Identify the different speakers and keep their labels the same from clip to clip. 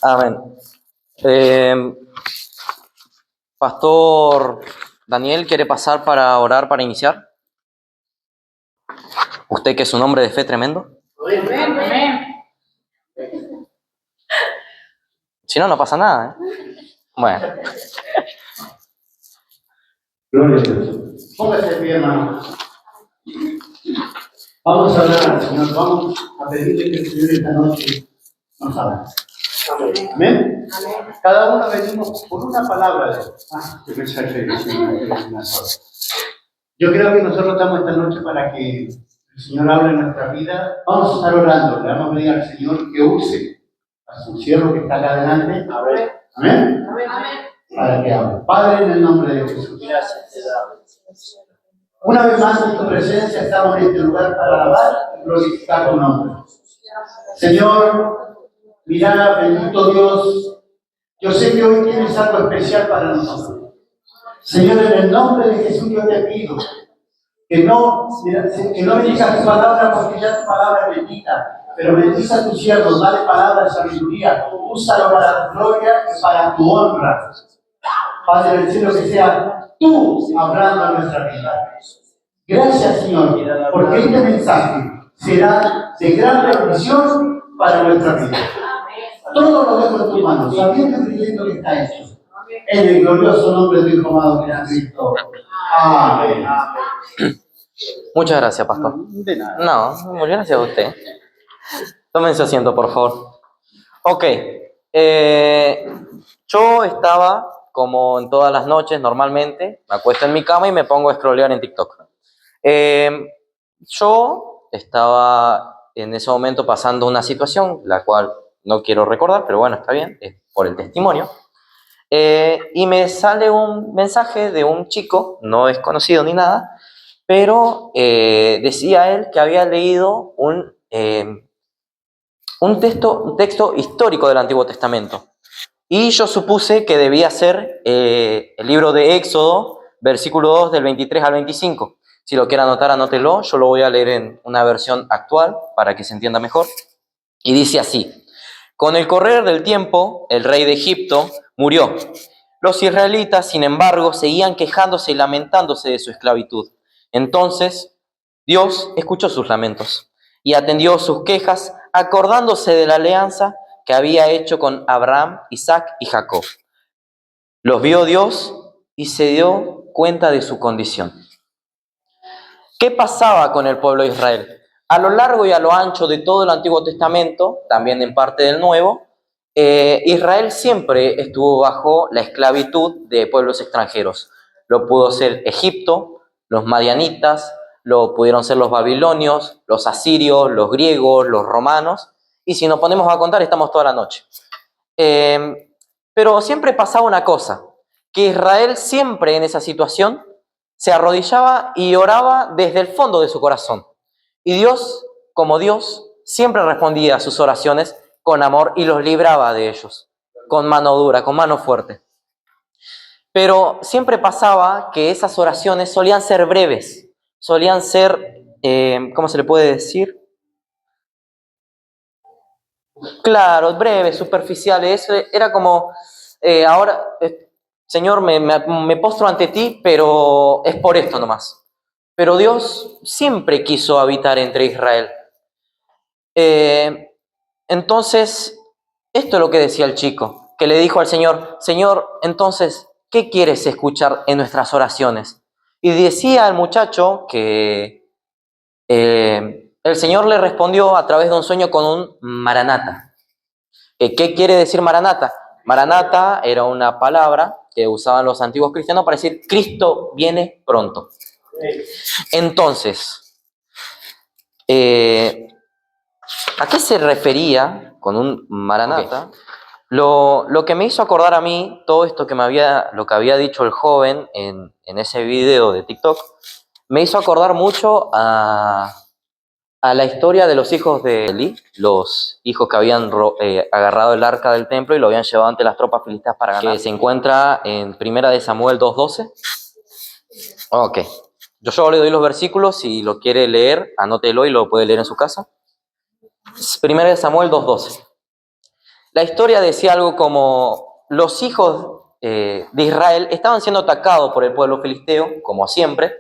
Speaker 1: Amén. Pastor Daniel, ¿quiere pasar para orar para iniciar? Usted que es un hombre de fe tremendo.
Speaker 2: Amén.
Speaker 1: Si no, no pasa nada, ¿eh? Bueno.
Speaker 3: Gloria a Dios. Póngase bien, hermano. Vamos a hablar al Señor, vamos a pedirle que el Señor esta noche nos hable. Amén. Cada uno venimos por una palabra de Yo creo que nosotros estamos esta noche para que el Señor hable en nuestra vida. Vamos a estar orando, le vamos a pedir al Señor que use a su siervo que está acá adelante. Amén. Para que hable. Padre, en el nombre de Jesús. Una vez más en tu presencia estamos en este lugar para alabar y glorificar tu nombre. Señor, mira, bendito Dios, yo sé que hoy tienes algo especial para nosotros. Señor, en el nombre de Jesús yo te pido que no bendiga tu palabra porque ya tu palabra es bendita, pero bendice a tus siervos, dale palabra de sabiduría, úsalo para tu gloria y para tu honra. Padre del cielo, que sea tú hablando a nuestra vida. Gracias, Señor, porque este mensaje será de gran bendición para nuestra vida. Todo lo dejo en tus manos, sabiendo y creyendo que está hecho. En el glorioso nombre de tu Hijo amado Jesucristo. Amén.
Speaker 1: Muchas gracias, pastor.
Speaker 3: De nada.
Speaker 1: No, muchas gracias a usted. Tómense asiento, por favor. Ok. Yo estaba, como en todas las noches, normalmente, me acuesto en mi cama y me pongo a scrollear en TikTok. Yo estaba en ese momento pasando una situación, la cual no quiero recordar, pero bueno, está bien, es por el testimonio. Y me sale un mensaje de un chico, no es conocido ni nada, pero decía él que había leído un texto histórico del Antiguo Testamento. Y yo supuse que debía ser el libro de Éxodo, versículo 2 del 23 al 25. Si lo quiere anotar, anótelo. Yo lo voy a leer en una versión actual para que se entienda mejor. Y dice así: con el correr del tiempo, el rey de Egipto murió. Los israelitas, sin embargo, seguían quejándose y lamentándose de su esclavitud. Entonces, Dios escuchó sus lamentos y atendió sus quejas, acordándose de la alianza que había hecho con Abraham, Isaac y Jacob. Los vio Dios y se dio cuenta de su condición. ¿Qué pasaba con el pueblo de Israel? A lo largo y a lo ancho de todo el Antiguo Testamento, también en parte del Nuevo, Israel siempre estuvo bajo la esclavitud de pueblos extranjeros. Lo pudo ser Egipto, los madianitas, lo pudieron ser los babilonios, los asirios, los griegos, los romanos, y si nos ponemos a contar estamos toda la noche. Pero siempre pasaba una cosa, que Israel siempre en esa situación se arrodillaba y oraba desde el fondo de su corazón. Y Dios, como Dios, siempre respondía a sus oraciones con amor y los libraba de ellos, con mano dura, con mano fuerte. Pero siempre pasaba que esas oraciones solían ser breves, solían ser, ¿cómo se le puede decir? Claro, breves, superficiales. Era como, ahora, Señor, me postro ante ti, pero es por esto nomás. Pero Dios siempre quiso habitar entre Israel. Entonces, esto es lo que decía el chico, que le dijo al Señor: Señor, entonces, ¿qué quieres escuchar en nuestras oraciones? Y decía al muchacho que el Señor le respondió a través de un sueño con un maranata. ¿Qué quiere decir maranata? Maranata era una palabra que usaban los antiguos cristianos para decir Cristo viene pronto. Entonces, ¿a qué se refería con un maranata? Okay. Lo que me hizo acordar a mí, todo esto lo que había dicho el joven en ese video de TikTok, me hizo acordar mucho a la historia de los hijos de Eli, los hijos que habían agarrado el arca del templo y lo habían llevado ante las tropas filisteas para ganar. Que se encuentra en 1 Samuel 2:12. Ok. Yo le doy los versículos, si lo quiere leer, anótelo y lo puede leer en su casa. 1 Samuel 2:12. La historia decía algo como los hijos de Israel estaban siendo atacados por el pueblo filisteo, como siempre,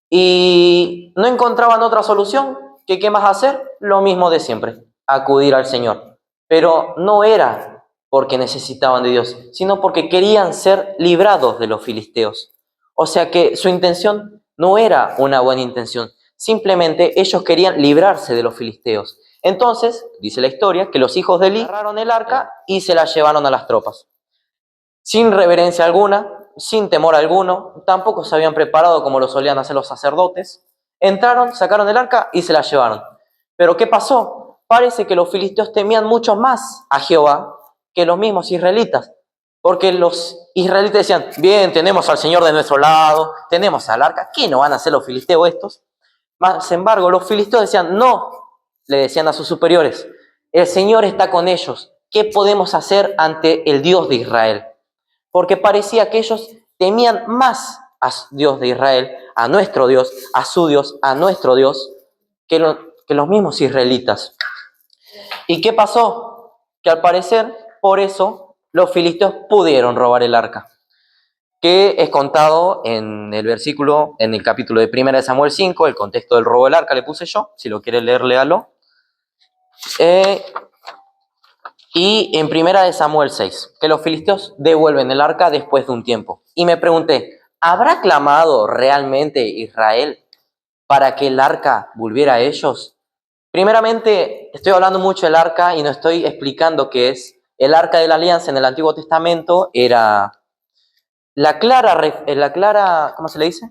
Speaker 1: y no encontraban otra solución que qué más hacer, lo mismo de siempre, acudir al Señor. Pero no era porque necesitaban de Dios, sino porque querían ser librados de los filisteos. O sea que su intención no era una buena intención, simplemente ellos querían librarse de los filisteos. Entonces, dice la historia, que los hijos de Eli agarraron el arca y se la llevaron a las tropas. Sin reverencia alguna, sin temor alguno, tampoco se habían preparado como lo solían hacer los sacerdotes. Entraron, sacaron el arca y se la llevaron. Pero ¿qué pasó? Parece que los filisteos temían mucho más a Jehová que los mismos israelitas. Porque los israelitas decían, bien, tenemos al Señor de nuestro lado, tenemos al arca, ¿qué no van a hacer los filisteos estos? Más embargo, los filisteos decían, no, le decían a sus superiores, el Señor está con ellos, ¿qué podemos hacer ante el Dios de Israel? Porque parecía que ellos temían más a Dios de Israel, a nuestro Dios, a su Dios, a nuestro Dios, que los mismos israelitas. ¿Y qué pasó? Que al parecer, por eso, los filisteos pudieron robar el arca, que es contado en el versículo, en el capítulo de 1 de Samuel 5, el contexto del robo del arca le puse yo, si lo quiere leer, léalo. Y en 1 de Samuel 6, que los filisteos devuelven el arca después de un tiempo. Y me pregunté, ¿habrá clamado realmente Israel para que el arca volviera a ellos? Primeramente, estoy hablando mucho del arca y no estoy explicando qué es. El arca de la alianza en el Antiguo Testamento era la clara, ¿cómo se le dice?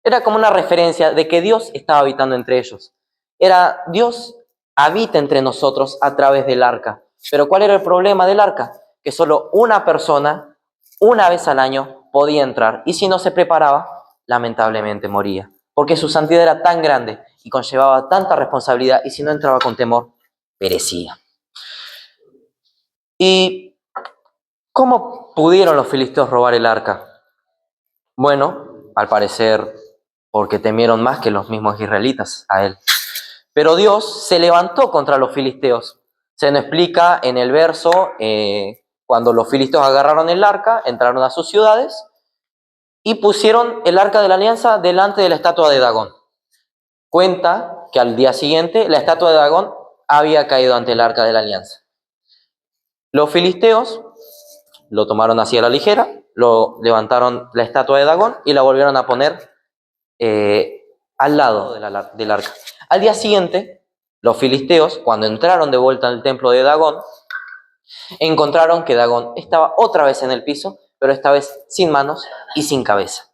Speaker 1: Era como una referencia de que Dios estaba habitando entre ellos. Era Dios habita entre nosotros a través del arca. Pero ¿cuál era el problema del arca? Que solo una persona, una vez al año, podía entrar. Y si no se preparaba, lamentablemente moría. Porque su santidad era tan grande y conllevaba tanta responsabilidad. Y si no entraba con temor, perecía. ¿Y cómo pudieron los filisteos robar el arca? Bueno, al parecer porque temieron más que los mismos israelitas a él. Pero Dios se levantó contra los filisteos. Se nos explica en el verso, cuando los filisteos agarraron el arca, entraron a sus ciudades y pusieron el arca de la alianza delante de la estatua de Dagón. Cuenta que al día siguiente la estatua de Dagón había caído ante el arca de la alianza. Los filisteos lo tomaron así a la ligera, lo levantaron la estatua de Dagón y la volvieron a poner al lado del arca. Al día siguiente, los filisteos, cuando entraron de vuelta en el templo de Dagón, encontraron que Dagón estaba otra vez en el piso, pero esta vez sin manos y sin cabeza.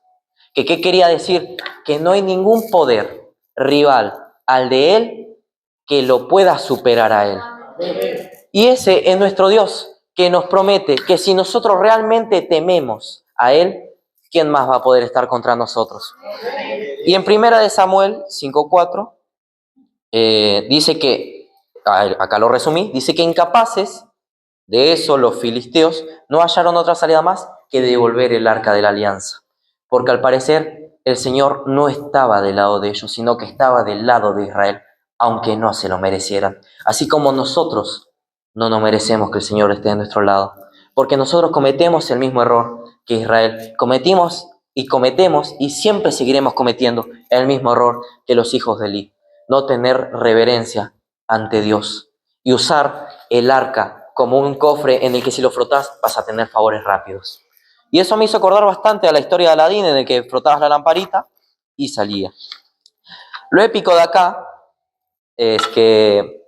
Speaker 1: ¿Qué quería decir? Que no hay ningún poder rival al de él que lo pueda superar a él. Y ese es nuestro Dios, que nos promete que si nosotros realmente tememos a él, ¿quién más va a poder estar contra nosotros? Y en 1 de Samuel 5:4 dice que, acá lo resumí, dice que incapaces de eso los filisteos no hallaron otra salida más que devolver el arca de la alianza. Porque al parecer el Señor no estaba del lado de ellos, sino que estaba del lado de Israel, aunque no se lo merecieran. Así como nosotros no nos merecemos que el Señor esté de nuestro lado. Porque nosotros cometemos el mismo error que Israel. Cometemos y siempre seguiremos cometiendo el mismo error que los hijos de Eli. No tener reverencia ante Dios y usar el arca como un cofre en el que si lo frotás vas a tener favores rápidos. Y eso me hizo acordar bastante a la historia de Aladín, en el que frotabas la lamparita y salía. Lo épico de acá es que,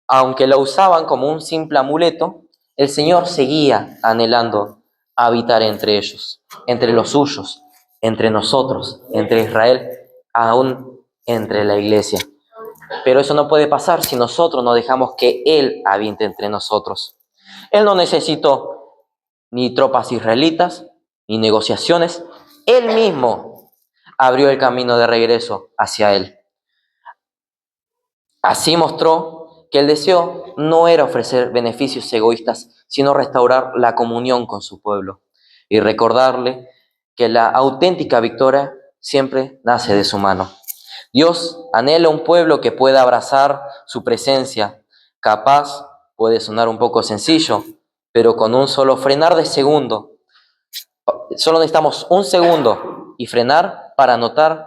Speaker 1: aunque lo usaban como un simple amuleto, el Señor seguía anhelando habitar entre ellos, entre los suyos, entre nosotros, entre Israel, aún entre la iglesia. Pero eso no puede pasar si nosotros no dejamos que Él habite entre nosotros. Él no necesitó ni tropas israelitas, ni negociaciones. Él mismo abrió el camino de regreso hacia Él. Así mostró que el deseo no era ofrecer beneficios egoístas, sino restaurar la comunión con su pueblo y recordarle que la auténtica victoria siempre nace de su mano. Dios anhela un pueblo que pueda abrazar su presencia, capaz puede sonar un poco sencillo, pero con un solo frenar de segundo, solo necesitamos un segundo y frenar para notar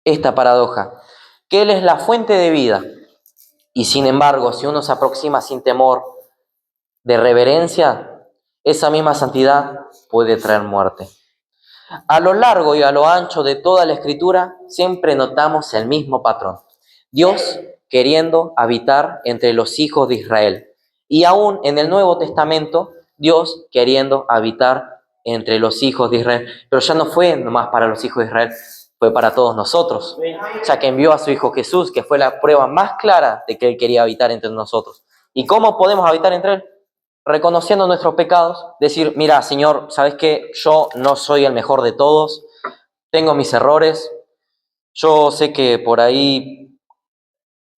Speaker 1: esta paradoja, que Él es la fuente de vida. Y sin embargo, si uno se aproxima sin temor, de reverencia, esa misma santidad puede traer muerte. A lo largo y a lo ancho de toda la Escritura siempre notamos el mismo patrón. Dios queriendo habitar entre los hijos de Israel. Y aún en el Nuevo Testamento, Dios queriendo habitar entre los hijos de Israel. Pero ya no fue nomás para los hijos de Israel, fue para todos nosotros. Ya que envió a su Hijo Jesús, que fue la prueba más clara de que Él quería habitar entre nosotros. ¿Y cómo podemos habitar entre Él? Reconociendo nuestros pecados, decir, mira, Señor, ¿sabes qué? Yo no soy el mejor de todos, tengo mis errores, yo sé que por ahí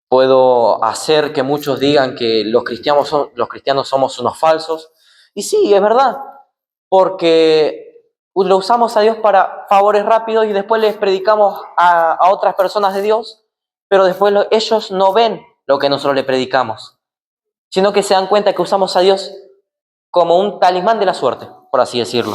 Speaker 1: puedo hacer que muchos digan que los cristianos somos unos falsos. Y sí, es verdad, porque lo usamos a Dios para favores rápidos y después les predicamos a otras personas de Dios, pero después ellos no ven lo que nosotros les predicamos, sino que se dan cuenta que usamos a Dios como un talismán de la suerte, por así decirlo.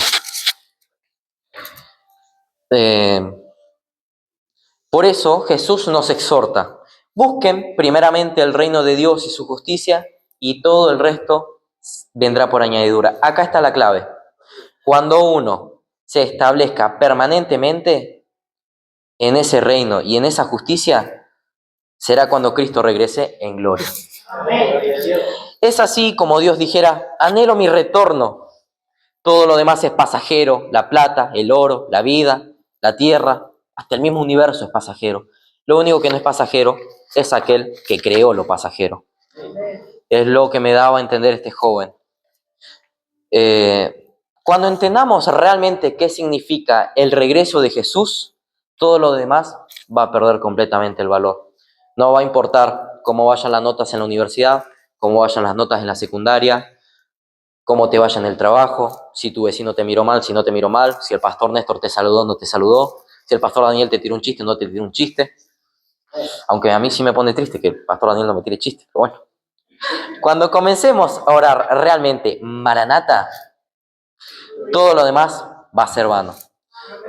Speaker 1: Por eso Jesús nos exhorta, busquen primeramente el reino de Dios y su justicia y todo el resto vendrá por añadidura. Acá está la clave. Cuando uno se establezca permanentemente en ese reino y en esa justicia, será cuando Cristo regrese en gloria. Es así como Dios dijera, anhelo mi retorno. Todo lo demás es pasajero, la plata, el oro, la vida, la tierra, hasta el mismo universo es pasajero. Lo único que no es pasajero es aquel que creó lo pasajero. Es lo que me daba a entender este joven. Cuando entendamos realmente qué significa el regreso de Jesús, todo lo demás va a perder completamente el valor. No va a importar cómo vayan las notas en la universidad, cómo vayan las notas en la secundaria, cómo te vaya en el trabajo, si tu vecino te miró mal, si no te miró mal, si el pastor Néstor te saludó, no te saludó, si el pastor Daniel te tiró un chiste, no te tiró un chiste. Aunque a mí sí me pone triste que el pastor Daniel no me tire chistes, pero bueno. Cuando comencemos a orar realmente Maranata, todo lo demás va a ser vano.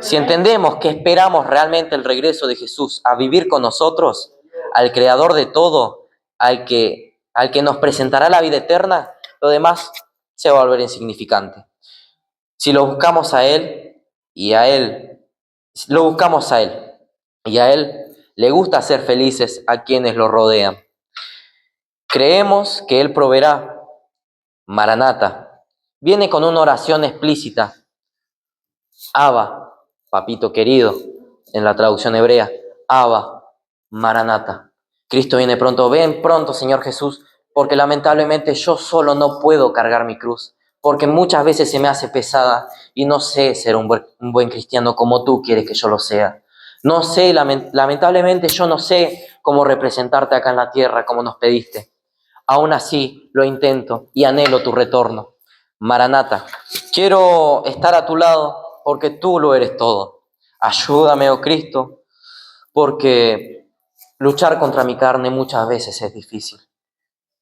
Speaker 1: Si entendemos que esperamos realmente el regreso de Jesús a vivir con nosotros, al Creador de todo, al que nos presentará la vida eterna, lo demás se va a volver insignificante. Si lo buscamos a Él y a Él, lo buscamos a Él y a Él le gusta hacer felices a quienes lo rodean. Creemos que Él proveerá. Maranata viene con una oración explícita. Abba, papito querido, en la traducción hebrea. Abba, Maranata. Cristo viene pronto. Ven pronto, Señor Jesús, porque lamentablemente yo solo no puedo cargar mi cruz, porque muchas veces se me hace pesada y no sé ser un buen cristiano como tú quieres que yo lo sea. No sé, lamentablemente yo no sé cómo representarte acá en la tierra como nos pediste. Aún así lo intento y anhelo tu retorno. Maranata, quiero estar a tu lado porque tú lo eres todo. Ayúdame, oh Cristo, porque luchar contra mi carne muchas veces es difícil.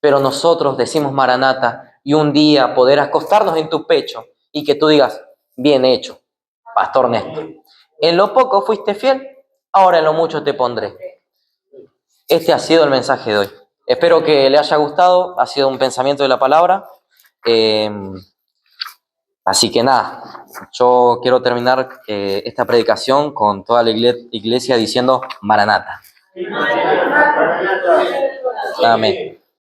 Speaker 1: Pero nosotros decimos Maranata y un día poder acostarnos en tu pecho y que tú digas, bien hecho, Pastor Néstor. En lo poco fuiste fiel, ahora en lo mucho te pondré. Este ha sido el mensaje de hoy. Espero que le haya gustado, ha sido un pensamiento de la palabra. Así que nada, yo quiero terminar esta predicación con toda la iglesia diciendo Maranata. Amén.